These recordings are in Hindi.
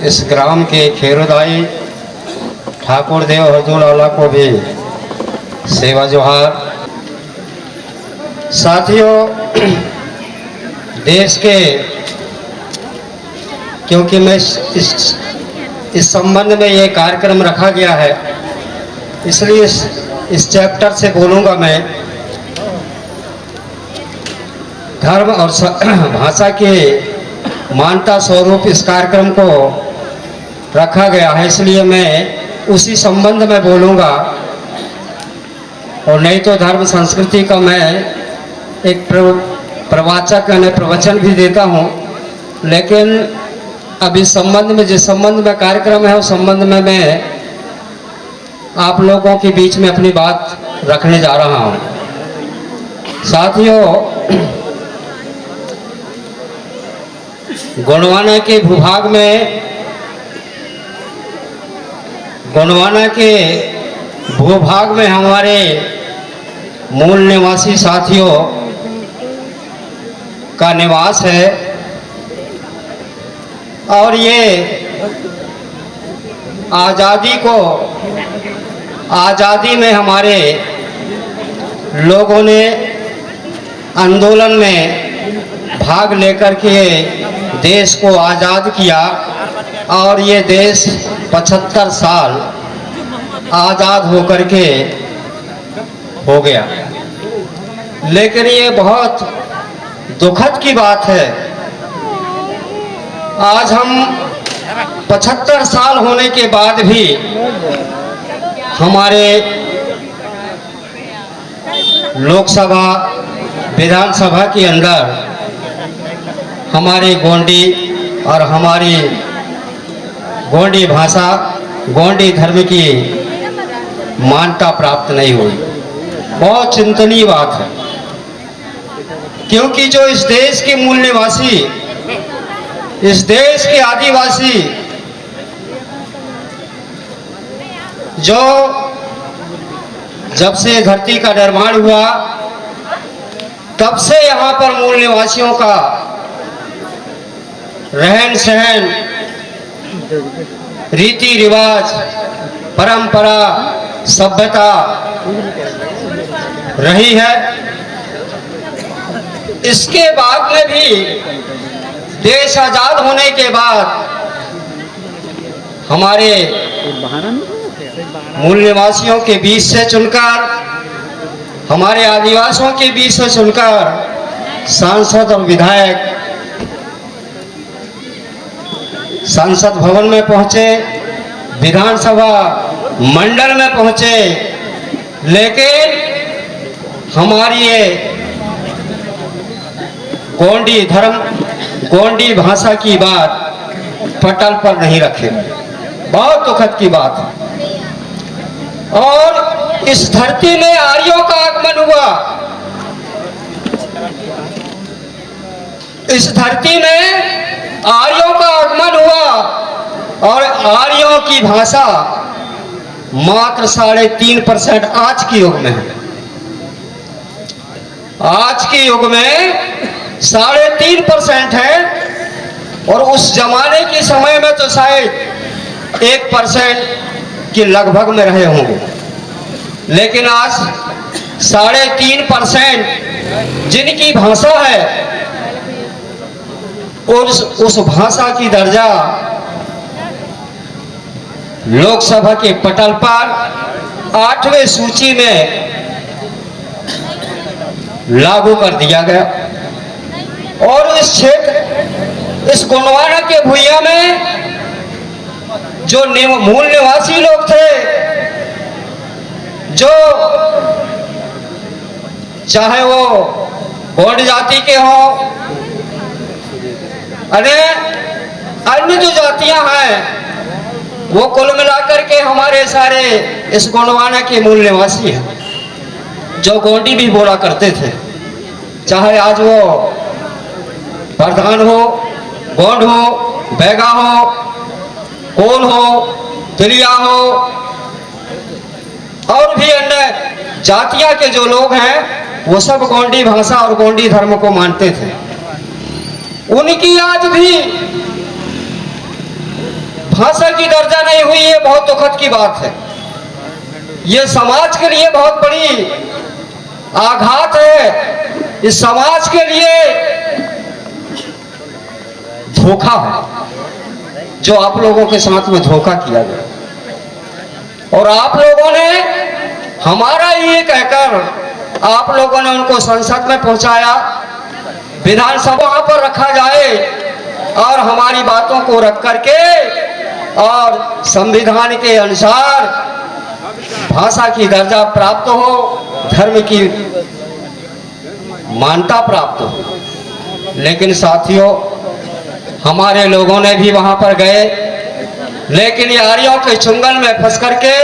इस ग्राम के खेरुदाई ठाकुर देव हजूर आला को भी सेवा जोहार। साथियों, देश के, क्योंकि मैं इस संबंध में ये कार्यक्रम रखा गया है, इसलिए इस चैप्टर से बोलूँगा मैं। धर्म और भाषा के मानता स्वरूप इस कार्यक्रम को रखा गया है, इसलिए मैं उसी संबंध में बोलूँगा। और नहीं तो धर्म संस्कृति का मैं एक प्रवाचक यानी प्रवचन भी देता हूँ, लेकिन अब इस संबंध में, जिस संबंध में कार्यक्रम है, उस संबंध में मैं आप लोगों के बीच में अपनी बात रखने जा रहा हूँ। साथियों, गोंडवाना के भूभाग में, गोंडवाना के भूभाग में हमारे मूल निवासी साथियों का निवास है। और ये आज़ादी में हमारे लोगों ने आंदोलन में भाग लेकर के देश को आज़ाद किया, और ये देश 75 साल आज़ाद होकर के हो गया। लेकिन ये बहुत दुखद की बात है, आज हम 75 साल होने के बाद भी हमारे लोकसभा, विधानसभा के अंदर हमारी गोंडी और हमारी गोंडी भाषा, गोंडी धर्म की मान्यता प्राप्त नहीं हुई। बहुत चिंतनीय बात है, क्योंकि जो इस देश के मूल निवासी, इस देश के आदिवासी, जो जब से धरती का निर्माण हुआ तब से यहाँ पर मूल निवासियों का रहन सहन, रीति रिवाज, परंपरा, सभ्यता रही है। इसके बाद में भी, देश आजाद होने के बाद, हमारे मूल निवासियों के बीच से चुनकर, हमारे आदिवासियों के बीच से चुनकर सांसद और विधायक संसद भवन में पहुंचे, विधानसभा मंडल में पहुंचे, लेकिन हमारी ये गोंडी धर्म, गोंडी भाषा की बात पटल पर नहीं रखे। बहुत दुखद की बात है। और इस धरती में आर्यों का आगमन हुआ, इस धरती में आर्यों का आगमन हुआ, और आर्यों की भाषा मात्र 3.5% आज के युग में है। आज के युग में 3.5% है, और उस जमाने के समय में तो शायद 1% के लगभग में रहे होंगे। लेकिन आज 3.5% जिनकी भाषा है, उस भाषा की दर्जा लोकसभा के पटल पर 8वें सूची में लागू कर दिया गया। और इस क्षेत्र, इस गोंडवाना के भुइयां में जो मूल निवासी लोग थे, जो चाहे वो गोंड जाति के हों, अन्य जो जातियां हैं, वो कुल मिलाकर के हमारे सारे इस गोंडवाना के मूल निवासी हैं, जो गोंडी भी बोला करते थे। चाहे आज वो प्रधान हो, गोंड हो, बैगा हो, कोल हो, तिलिया हो, और भी अन्य जातियां के जो लोग हैं, वो सब गोंडी भाषा और गोंडी धर्म को मानते थे। उनकी आज भी भाषा की दर्जा नहीं हुई, ये बहुत दुखद की बात है। ये समाज के लिए बहुत बड़ी आघात है, इस समाज के लिए धोखा है जो आप लोगों के साथ में धोखा किया गया। और आप लोगों ने हमारा ये कहकर आप लोगों ने उनको संसद में पहुंचाया, विधानसभा पर रखा जाए और हमारी बातों को रख करके और संविधान के अनुसार भाषा की दर्जा प्राप्त हो, धर्म की मान्यता प्राप्त हो। लेकिन साथियों, हमारे लोगों ने भी वहां पर गए, लेकिन यारियों के चुंगल में फंस करके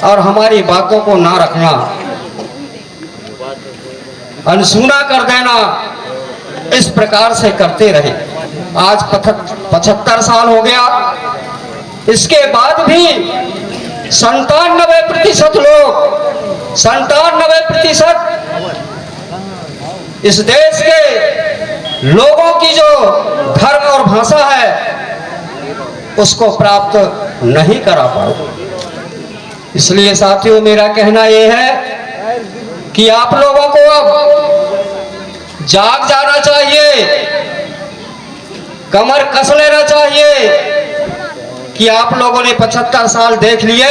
और हमारी बातों को ना रखना, अनसुना कर देना, इस प्रकार से करते रहे। आज 75 साल हो गया, इसके बाद भी 97% लोग, 97% इस देश के लोगों की जो धर्म और भाषा है उसको प्राप्त नहीं करा पाए। इसलिए साथियों, मेरा कहना यह है कि आप लोगों को अब जाग जाना चाहिए, कमर कस लेना चाहिए कि आप लोगों ने 75 साल देख लिए,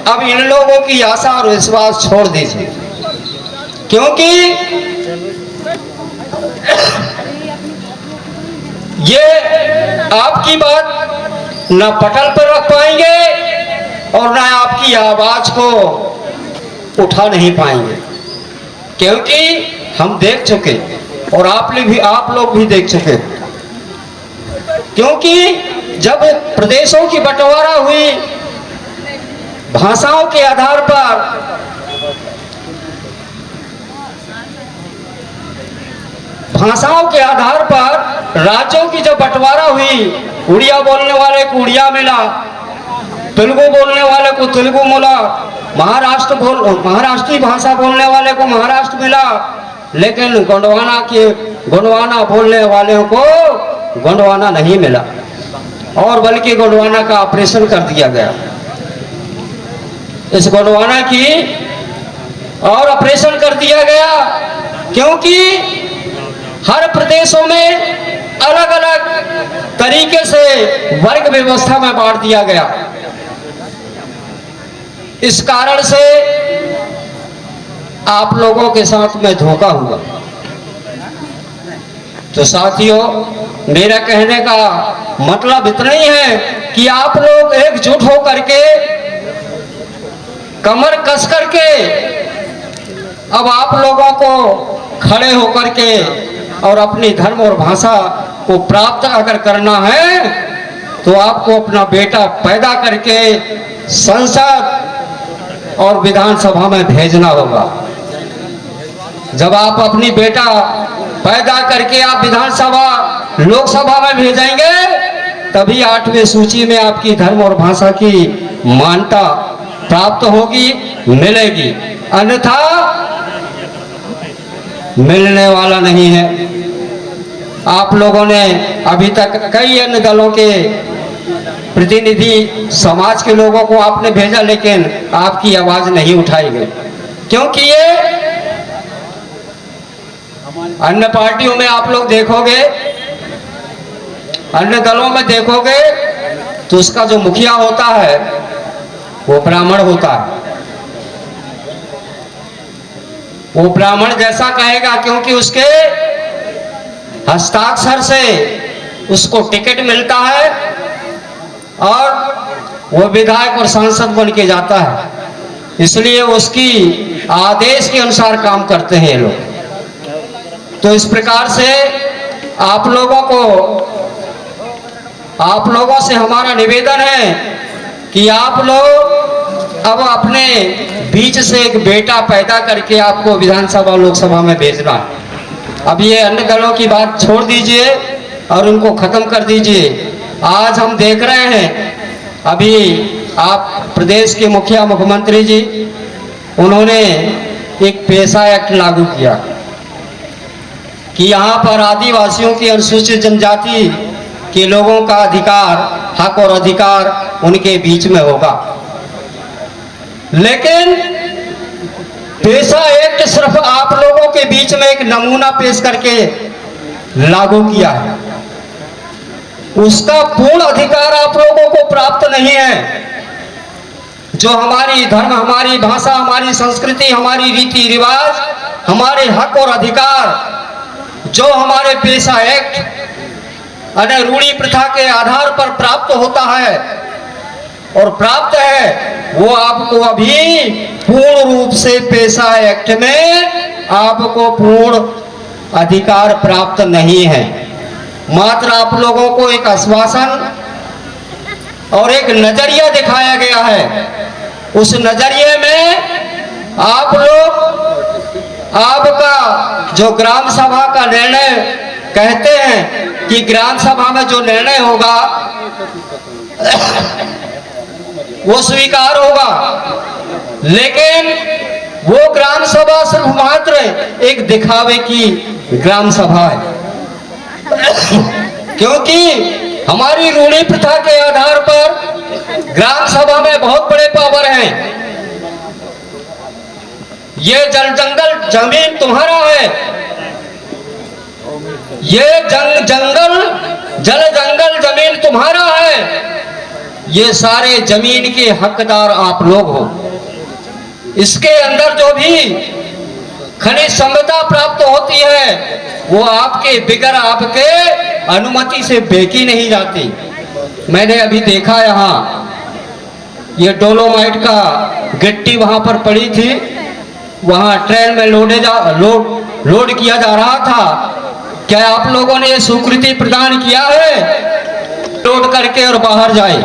अब इन लोगों की आशा और विश्वास छोड़ दीजिए। क्योंकि ये आपकी बात न पटल पर रख पाएंगे और न आपकी आवाज को उठा नहीं पाएंगे, क्योंकि हम देख चुके और आप लोग भी देख चुके। क्योंकि जब प्रदेशों की बंटवारा हुई भाषाओं के आधार पर, भाषाओं के आधार पर राज्यों की जब बंटवारा हुई, उड़िया बोलने वाले को उड़िया मिला, तेलुगु बोलने वाले को तेलुगु मिला, महाराष्ट्री भाषा बोलने वाले को महाराष्ट्र मिला, लेकिन गोंडवाना बोलने वाले को गोंडवाना नहीं मिला और बल्कि गोंडवाना का ऑपरेशन कर दिया गया। इस गोंडवाना की और ऑपरेशन कर दिया गया क्योंकि हर प्रदेशों में अलग अलग तरीके से वर्ग व्यवस्था में बांट दिया गया। इस कारण से आप लोगों के साथ में धोखा हुआ। तो साथियों, मेरा कहने का मतलब इतना ही है कि आप लोग एकजुट होकर के, कमर कस करके, अब आप लोगों को खड़े होकर के और अपनी धर्म और भाषा को प्राप्त अगर करना है तो आपको अपना बेटा पैदा करके संसद और विधानसभा में भेजना होगा। जब आप अपनी बेटा पैदा करके आप विधानसभा, लोकसभा में भेजेंगे, तभी 8वें सूची में आपकी धर्म और भाषा की मान्यता प्राप्त होगी, मिलेगी, अन्यथा मिलने वाला नहीं है। आप लोगों ने अभी तक कई अन्य दलों के प्रतिनिधि, समाज के लोगों को आपने भेजा, लेकिन आपकी आवाज नहीं उठाई गई, क्योंकि ये अन्य पार्टियों में आप लोग देखोगे, अन्य दलों में देखोगे तो उसका जो मुखिया होता है वो ब्राह्मण होता है। वो ब्राह्मण जैसा कहेगा, क्योंकि उसके हस्ताक्षर से उसको टिकट मिलता है और वो विधायक और सांसद बन के जाता है। इसलिए उसकी आदेश के अनुसार काम करते हैं लोग। तो इस प्रकार से आप लोगों से हमारा निवेदन है कि आप लोग अब अपने बीच से एक बेटा पैदा करके आपको विधानसभा, लोकसभा में भेजना है। अब ये अन्य दलों की बात छोड़ दीजिए और उनको खत्म कर दीजिए। आज हम देख रहे हैं, अभी आप प्रदेश के मुखिया मुख्यमंत्री जी, उन्होंने एक पेशा एक्ट लागू किया कि यहाँ पर आदिवासियों की, अनुसूचित जनजाति के लोगों का अधिकार हक और अधिकार उनके बीच में होगा। लेकिन पेशा एक्ट सिर्फ आप लोगों के बीच में एक नमूना पेश करके लागू किया है, उसका पूर्ण अधिकार आप लोगों को प्राप्त नहीं है। जो हमारी धर्म, हमारी भाषा, हमारी संस्कृति, हमारी रीति रिवाज, हमारे हक और अधिकार जो हमारे पेशा एक्ट और रूढ़ी प्रथा के आधार पर प्राप्त होता है और प्राप्त है, वो आपको अभी पूर्ण रूप से पेशा एक्ट में आपको पूर्ण अधिकार प्राप्त नहीं है। मात्र आप लोगों को एक आश्वासन और एक नजरिया दिखाया गया है। उस नजरिए में आप लोग, आपका जो ग्राम सभा का निर्णय कहते हैं कि ग्राम सभा में जो निर्णय होगा वो स्वीकार होगा, लेकिन वो ग्राम सभा सिर्फ मात्र एक दिखावे की ग्राम सभा है। क्योंकि हमारी रूढ़ी प्रथा के आधार पर ग्राम सभा में बहुत बड़े पावर हैं। ये जंगल जमीन तुम्हारा है, ये जंगल जमीन तुम्हारा है, ये सारे जमीन के हकदार आप लोग हो। इसके अंदर जो भी खनिज संपदा प्राप्त होती है वो आपके बिगर आपके अनुमति से बेची नहीं जाती। मैंने अभी देखा यहाँ ये डोलोमाइट का गिट्टी वहां पर पड़ी थी, वहां ट्रेन में लोड किया जा रहा था। क्या आप लोगों ने ये स्वीकृति प्रदान किया है लोड करके और बाहर जाए?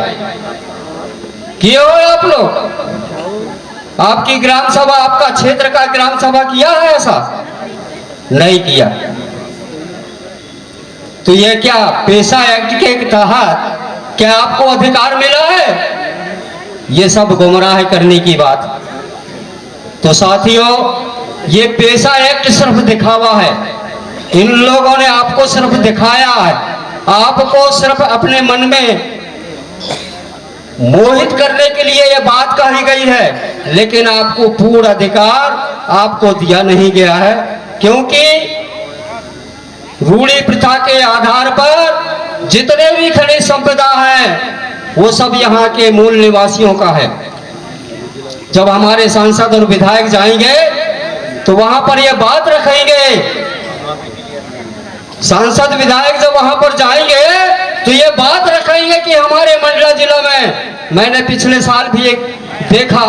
किए हो आप लोग? आपकी ग्राम सभा, आपका क्षेत्र का ग्राम सभा किया है ऐसा? नहीं किया। तो ये क्या पेशा एक्ट के तहत क्या आपको अधिकार मिला है? ये सब गुमराह करने की बात। तो साथियों, ये पेशा एक्ट सिर्फ दिखावा है। इन लोगों ने आपको सिर्फ दिखाया है, आपको सिर्फ अपने मन में मोहित करने के लिए यह बात कही गई है, लेकिन आपको पूर्ण अधिकार आपको दिया नहीं गया है। क्योंकि रूढ़ी प्रथा के आधार पर जितने भी खनिज संपदा है वो सब यहाँ के मूल निवासियों का है। जब हमारे सांसद और विधायक जाएंगे तो वहां पर यह बात रखेंगे, सांसद विधायक जब वहां पर जाएंगे तो ये बात रखेंगे कि हमारे मंडला जिला में, मैंने पिछले साल भी एक देखा,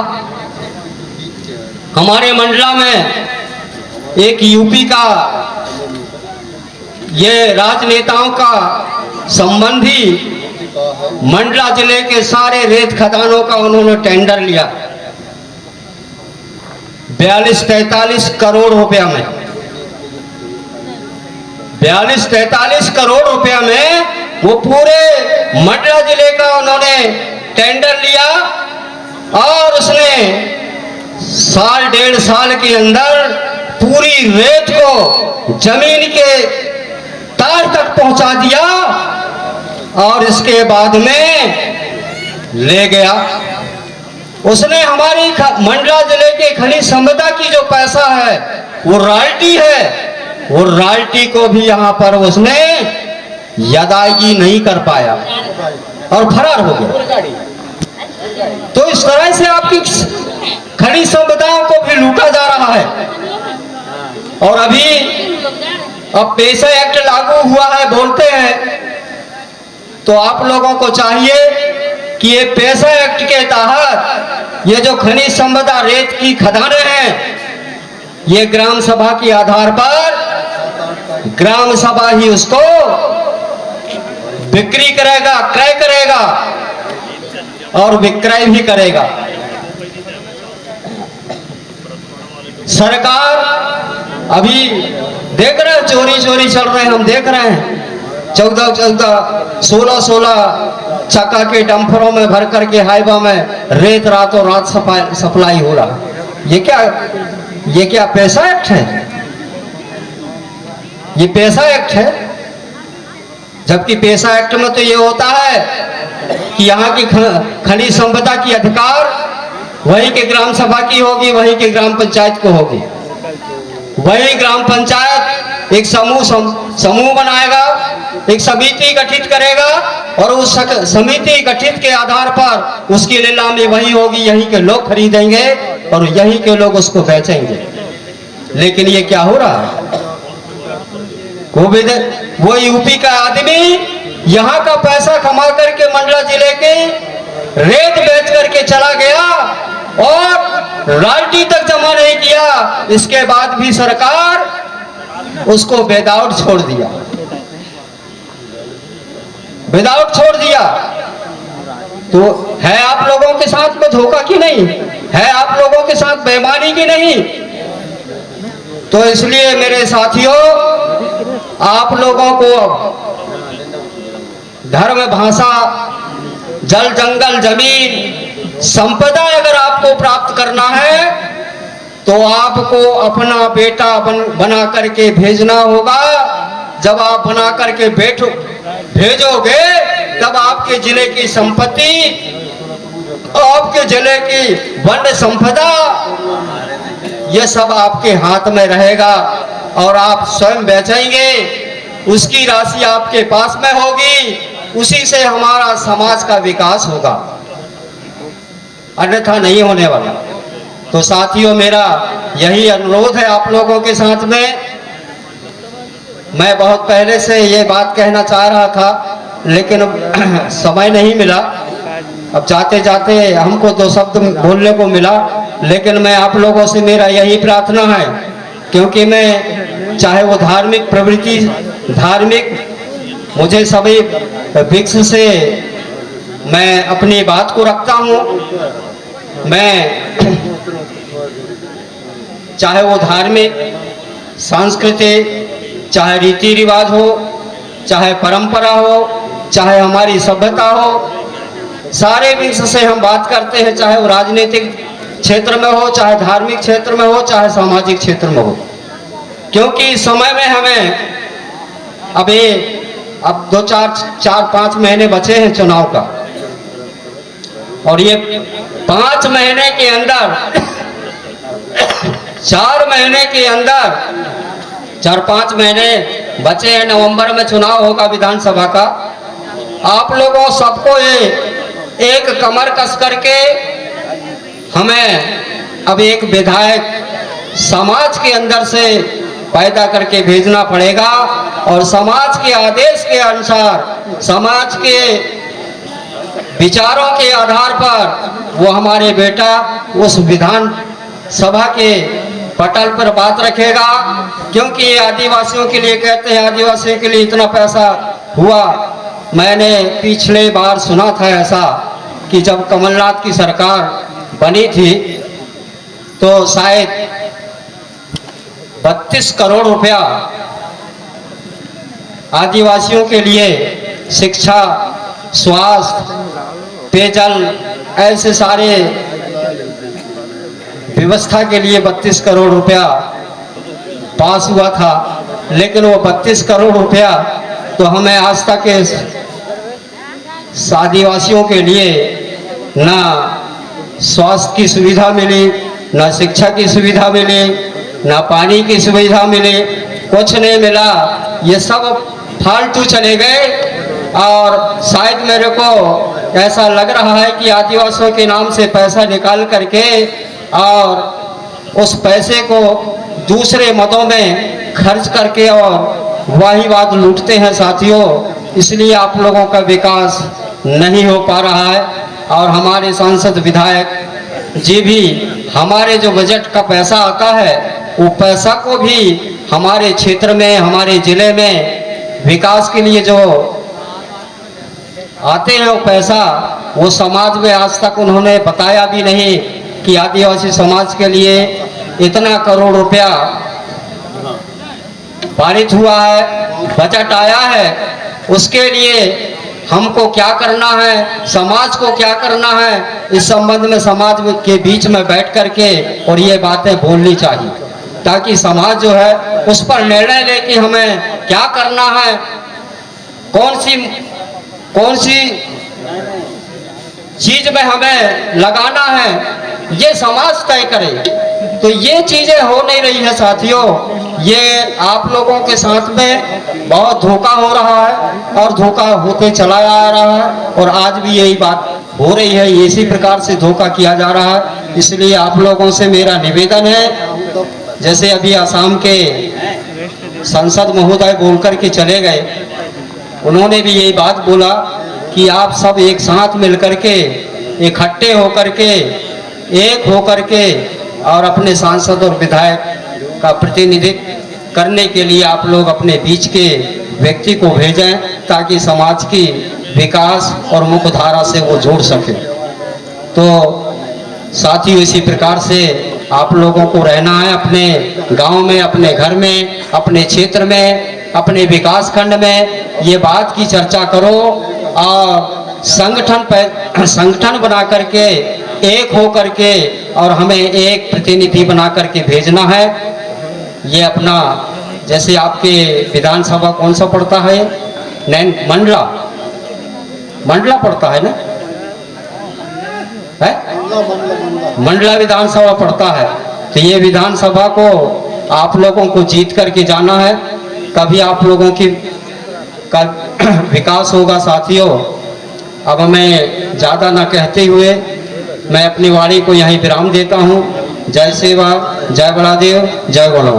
हमारे मंडला में एक यूपी का ये राजनेताओं का संबंधी मंडला जिले के सारे रेत खदानों का उन्होंने टेंडर लिया 42-43 करोड़ रुपया में। 42-43 करोड़ रुपया में वो पूरे मंडला जिले का उन्होंने टेंडर लिया और उसने साल 1.5 साल के अंदर पूरी रेत को जमीन के तार तक पहुंचा दिया और इसके बाद में ले गया। उसने हमारी मंडला जिले के खनिज संपदा की जो पैसा है वो रॉयल्टी है, वो रॉयल्टी को भी यहाँ पर उसने अदायगी नहीं कर पाया और फरार हो गया। तो इस तरह से आपकी खनिज संपदाओं को भी लूटा जा रहा है। और अब पेशा एक्ट लागू हुआ है बोलते हैं, तो आप लोगों को चाहिए कि ये पेशा एक्ट के तहत ये जो खनिज संपदा रेत की खदानें हैं, ये ग्राम सभा के आधार पर ग्राम सभा ही उसको बिक्री करेगा, क्रय करेगा और विक्रय भी करेगा। सरकार अभी देख रहे हैं, चोरी चोरी चल रहे हैं, हम देख रहे हैं 14-14, 16-16 चक्का के डंफरों में भर करके हाईवा में रेत रातों रात सप्लाई हो रहा। ये क्या पेशा एक्ट है? ये पेशा एक्ट है? जबकि पेशा एक्ट में तो ये होता है कि यहाँ की खनिज संपदा की अधिकार वहीं के ग्राम सभा की होगी, वहीं के ग्राम पंचायत को होगी। वही ग्राम पंचायत एक समूह बनाएगा, एक समिति गठित करेगा और उस समिति गठित के आधार पर उसकी नीलामी वही होगी, यहीं के लोग खरीदेंगे और यहीं के लोग उसको बेचेंगे। लेकिन ये क्या हो रहा है? वो यूपी का आदमी यहाँ का पैसा कमा करके मंडला जिले के रेत बेच करके चला गया और रॉयल्टी तक जमा नहीं किया। इसके बाद भी सरकार उसको विदाउट छोड़ दिया, विदाउट छोड़ दिया। तो है आप लोगों के साथ में धोखा की नहीं? है आप लोगों के साथ बेईमानी की नहीं? तो इसलिए मेरे साथियों, आप लोगों को धर्म, भाषा, जल, जंगल, जमीन, संपदा अगर आपको प्राप्त करना है तो आपको अपना बेटा बना करके भेजना होगा। जब आप बना करके भेजोगे तब आपके जिले की संपत्ति, आपके जिले की वन संपदा, यह सब आपके हाथ में रहेगा और आप स्वयं बेचेंगे। उसकी राशि आपके पास में होगी, उसी से हमारा समाज का विकास होगा, अन्यथा नहीं होने वाला। तो साथियों, मेरा यही अनुरोध है आप लोगों के साथ में। मैं बहुत पहले से ये बात कहना चाह रहा था लेकिन समय नहीं मिला। अब जाते जाते हमको 2 शब्द बोलने को मिला, लेकिन मैं आप लोगों से मेरा यही प्रार्थना है, क्योंकि मैं चाहे वो धार्मिक प्रवृत्ति, मुझे सभी विक्स से मैं अपनी बात को रखता हूँ। मैं चाहे वो धार्मिक, सांस्कृतिक, चाहे रीति रिवाज हो, चाहे परंपरा हो, चाहे हमारी सभ्यता हो, सारे विक्स से हम बात करते हैं, चाहे वो राजनीतिक क्षेत्र में हो, चाहे धार्मिक क्षेत्र में हो, चाहे सामाजिक क्षेत्र में हो। क्योंकि इस समय में हमें अब 4-5 महीने बचे हैं चुनाव का, और ये 5 महीने के अंदर 4 महीने के अंदर 4-5 महीने बचे हैं। नवंबर में चुनाव होगा विधानसभा का। आप लोगों सबको एक कमर कस करके हमें अब एक विधायक समाज के अंदर से पैदा करके भेजना पड़ेगा और समाज के आदेश के अनुसार, समाज के विचारों के आधार पर वो हमारे बेटा उस विधान सभा के पटल पर बात रखेगा। क्योंकि ये आदिवासियों के लिए कहते हैं, आदिवासियों के लिए इतना पैसा हुआ। मैंने पिछले बार सुना था ऐसा कि जब कमलनाथ की सरकार बनी थी तो शायद 32 करोड़ रुपया आदिवासियों के लिए शिक्षा, स्वास्थ्य, पेयजल, ऐसे सारे व्यवस्था के लिए 32 करोड़ रुपया पास हुआ था। लेकिन वो 32 करोड़ रुपया तो हमें आज तक आदिवासियों के लिए ना स्वास्थ्य की सुविधा मिली, ना शिक्षा की सुविधा मिली, ना पानी की सुविधा मिली, कुछ नहीं मिला। ये सब फालतू चले गए और शायद मेरे को ऐसा लग रहा है कि आदिवासियों के नाम से पैसा निकाल करके और उस पैसे को दूसरे मदों में खर्च करके और वही बात लूटते हैं साथियों। इसलिए आप लोगों का विकास नहीं हो पा रहा है। और हमारे सांसद विधायक जी भी हमारे जो बजट का पैसा आता है वो पैसा को भी हमारे क्षेत्र में, हमारे जिले में विकास के लिए जो आते हैं वो पैसा, वो समाज में आज तक उन्होंने बताया भी नहीं कि आदिवासी समाज के लिए इतना करोड़ रुपया पारित हुआ है, बजट आया है। उसके लिए हमको क्या करना है, समाज को क्या करना है, इस संबंध में समाज के बीच में बैठ करके और ये बातें बोलनी चाहिए, ताकि समाज जो है उस पर निर्णय ले कि हमें क्या करना है। कौन सी चीज में हमें लगाना है, ये समाज तय करे। तो ये चीजें हो नहीं रही है साथियों। ये आप लोगों के साथ में बहुत धोखा हो रहा है और धोखा होते चला आ रहा है, और आज भी यही बात हो रही है, इसी प्रकार से धोखा किया जा रहा है। इसलिए आप लोगों से मेरा निवेदन है, जैसे अभी असम के सांसद महोदय बोलकर के चले गए, उन्होंने भी यही बात बोला कि आप सब एक साथ मिलकर के, इकट्ठे होकर के, एक होकर के और अपने सांसद और विधायक का प्रतिनिधित्व करने के लिए आप लोग अपने बीच के व्यक्ति को भेजें, ताकि समाज की विकास और मुख्य धारा से वो जोड़ सके। तो साथियों, इसी प्रकार से आप लोगों को रहना है अपने गांव में, अपने घर में, अपने क्षेत्र में, अपने विकास खंड में। ये बात की चर्चा करो और संगठन बना करके, एक हो करके, और हमें एक प्रतिनिधि बना करके भेजना है। ये अपना, जैसे आपके विधानसभा कौन सा पड़ता है, नैन मंडला पड़ता है ना, है मंडला विधानसभा पड़ता है। तो ये विधानसभा को आप लोगों को जीत करके जाना है, तभी आप लोगों की का विकास होगा साथियों। अब मैं ज़्यादा ना कहते हुए मैं अपनी वाणी को यहीं विराम देता हूँ। जय सेवा, जय बड़ादेव, जय गौरव।